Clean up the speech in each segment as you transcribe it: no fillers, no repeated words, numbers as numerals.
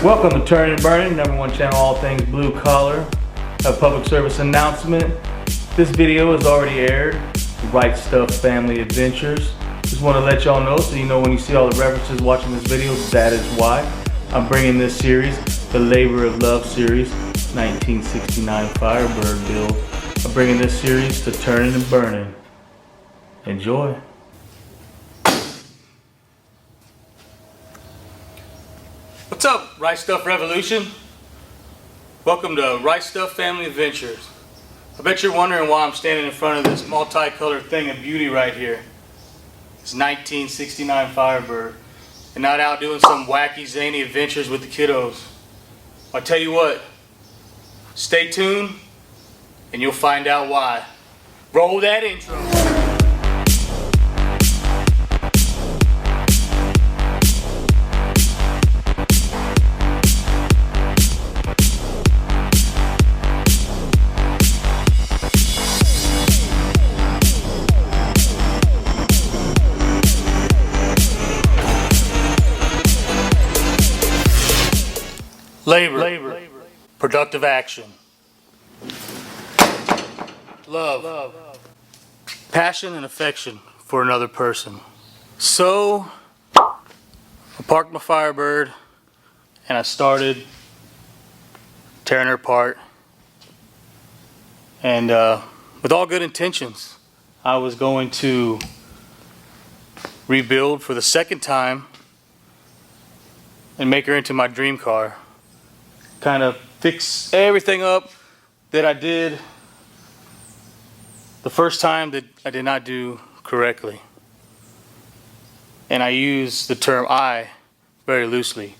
Welcome to Turnin and Burnin, #1 channel, all things blue collar. A public service announcement. This video is already aired. Wright Stuff Family Adventures. Just want to let y'all know so you know when you see all the references watching this video, that is why. I'm bringing this series, the Labor of Love series, 1969 Firebird build. I'm bringing this series to Turnin and Burnin. Enjoy. What's up, Wright Stuff Revolution? Welcome to Wright Stuff Family Adventures. I bet you're wondering why I'm standing in front of this multicolored thing of beauty right here. It's 1969 Firebird, and not out doing some wacky, zany adventures with the kiddos. I'll tell you what, stay tuned, and you'll find out why. Roll that intro. Labor. Productive action. Love. Passion and affection for another person. So, I parked my Firebird and I started tearing her apart. And with all good intentions, I was going to rebuild for the second time and make her into my dream car. Kind of fix everything up that I did the first time that I did not do correctly. And I use the term I very loosely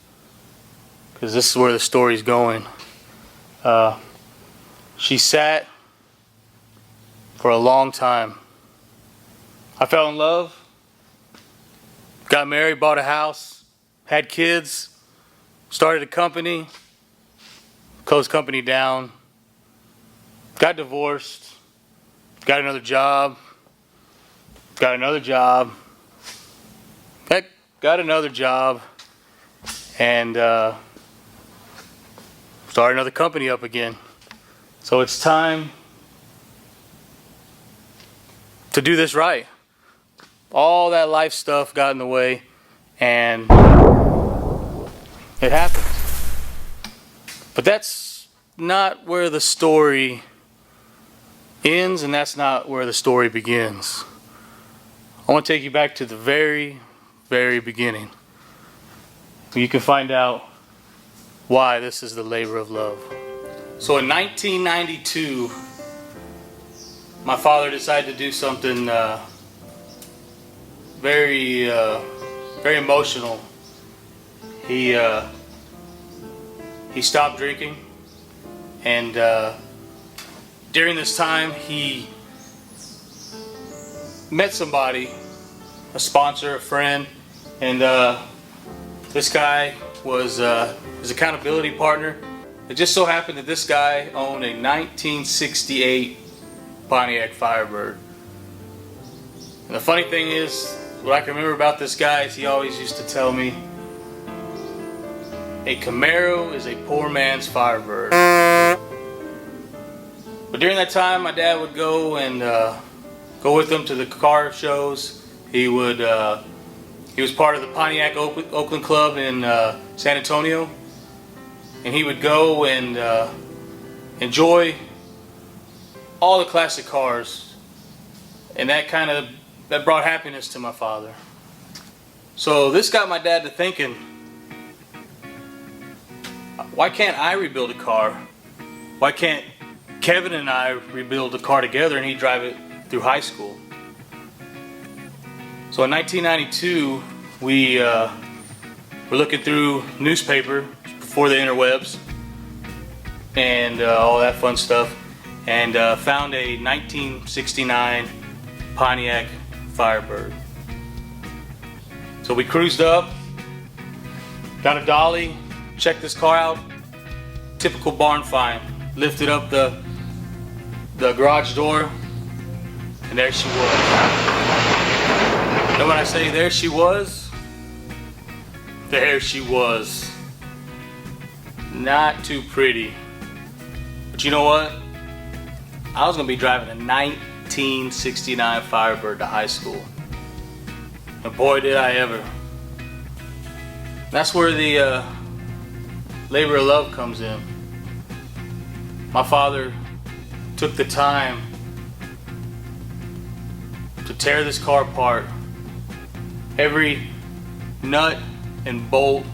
because this is where the story's going. She sat for a long time. I fell in love, got married, bought a house, had kids, started a company, closed company down, got divorced, got another job, got another job, and started another company up again. So it's time to do this right. All that life stuff got in the way, and it happened. But that's not where the story ends, and that's not where the story begins. I want to take you back to the very, very beginning. You can find out why this is the labor of love. So in 1992, my father decided to do something very emotional. He stopped drinking, and during this time he met somebody, a sponsor, a friend, and this guy was his accountability partner. It just so happened that this guy owned a 1968 Pontiac Firebird. And the funny thing is, what I can remember about this guy is he always used to tell me, a Camaro is a poor man's Firebird. But during that time, my dad would go and go with him to the car shows. He was part of the Pontiac Oakland Club in San Antonio, and he would go and enjoy all the classic cars, and that brought happiness to my father. So this got my dad to thinking, why can't I rebuild a car? Why can't Kevin and I rebuild a car together and he drive it through high school? So in 1992, we were looking through newspaper before the interwebs and all that fun stuff, and found a 1969 Pontiac Firebird. So we cruised up, got a dolly, checked this car out. Typical barn find. Lifted up the garage door, and there she was. And when I say there she was, not too pretty. But you know what? I was gonna be driving a 1969 Firebird to high school. And boy did I ever. That's where the labor of love comes in. My father took the time to tear this car apart. Every nut and bolt,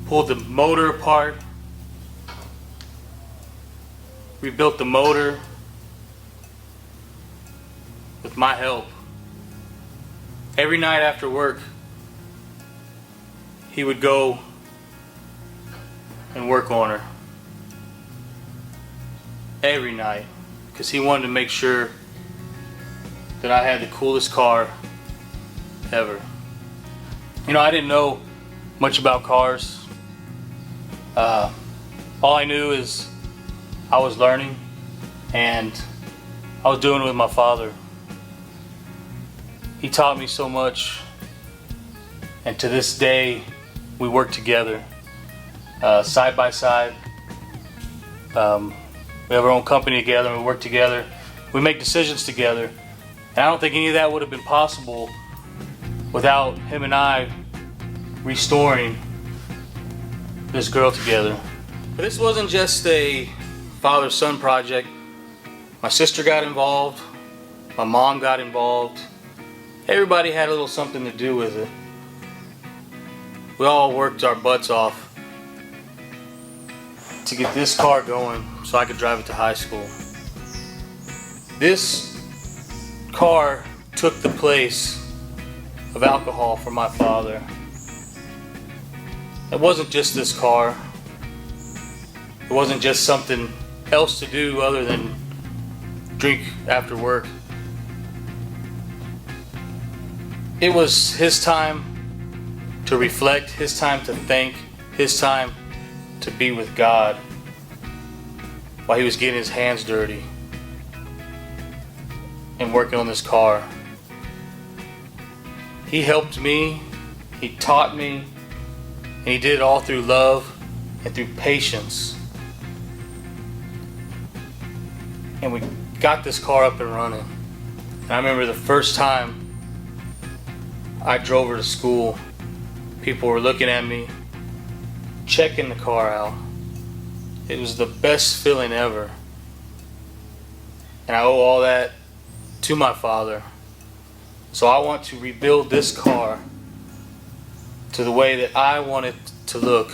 pulled the motor apart, rebuilt the motor with my help. Every night after work, he would go and work on her. Every night, because he wanted to make sure that I had the coolest car ever. You know, I didn't know much about cars. All I knew is I was learning, and I was doing it with my father. He taught me so much, and to this day we work together, side by side. We have our own company together, and we work together. We make decisions together, and I don't think any of that would have been possible without him and I restoring this girl together. But this wasn't just a father-son project. My sister got involved, my mom got involved. Everybody had a little something to do with it. We all worked our butts off to get this car going so I could drive it to high school. This car took the place of alcohol for my father. It wasn't just this car. It wasn't just something else to do other than drink after work. It was his time to reflect, his time to think, his time to be with God while he was getting his hands dirty and working on this car. He helped me, he taught me, and he did it all through love and through patience. And we got this car up and running. And I remember the first time I drove her to school, people were looking at me, checking the car out. It was the best feeling ever. And I owe all that to my father. So I want to rebuild this car to the way that I want it to look.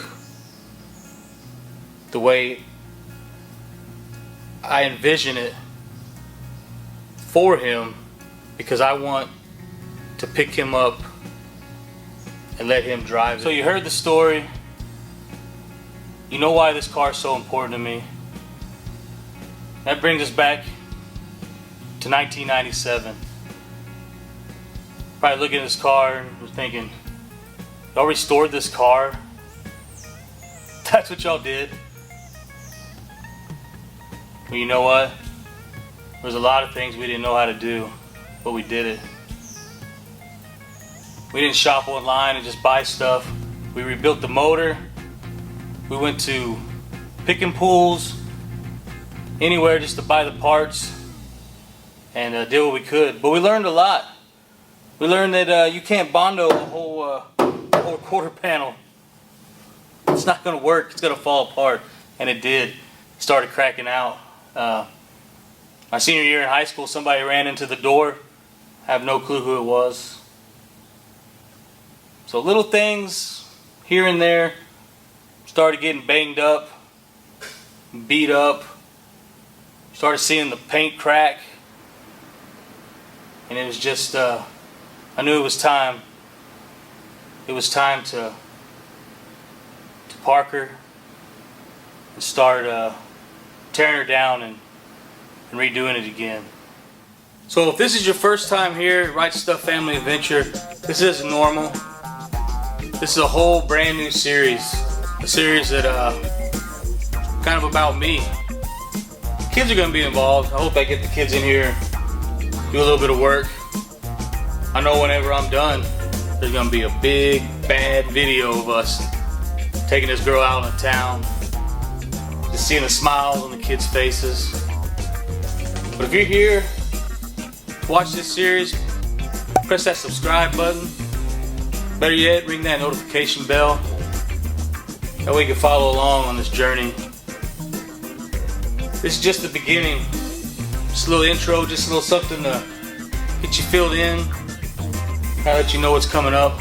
The way I envision it for him, because I want to pick him up and let him drive it. So you heard the story. You know why this car is so important to me. That brings us back to 1997. Probably looking at this car and was thinking, y'all restored this car? That's what y'all did? Well, you know what? There's a lot of things we didn't know how to do, but we did it. We didn't shop online and just buy stuff. We rebuilt the motor. We went to picking pools, anywhere just to buy the parts and did what we could. But we learned a lot. We learned that you can't Bondo a whole quarter panel. It's not going to work. It's going to fall apart. And it did. It started cracking out. My senior year in high school, somebody ran into the door. I have no clue who it was. So little things here and there started getting banged up, beat up. Started seeing the paint crack. And it was just, I knew it was time. It was time to park her and start tearing her down and redoing it again. So if this is your first time here at Wright Stuff Family Adventure, this isn't normal. This is a whole brand new series. A series that kind of about me. Kids are going to be involved. I hope I get the kids in here, do a little bit of work. I know whenever I'm done, there's going to be a big, bad video of us taking this girl out in the town, just seeing the smiles on the kids' faces. But if you're here, watch this series, press that subscribe button. Better yet, ring that notification bell. That way you can follow along on this journey. This is just the beginning. Just a little intro, just a little something to get you filled in. I'll let you know what's coming up.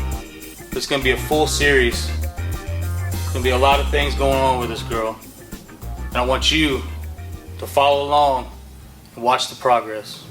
It's going to be a full series. There's going to be a lot of things going on with this girl. And I want you to follow along and watch the progress.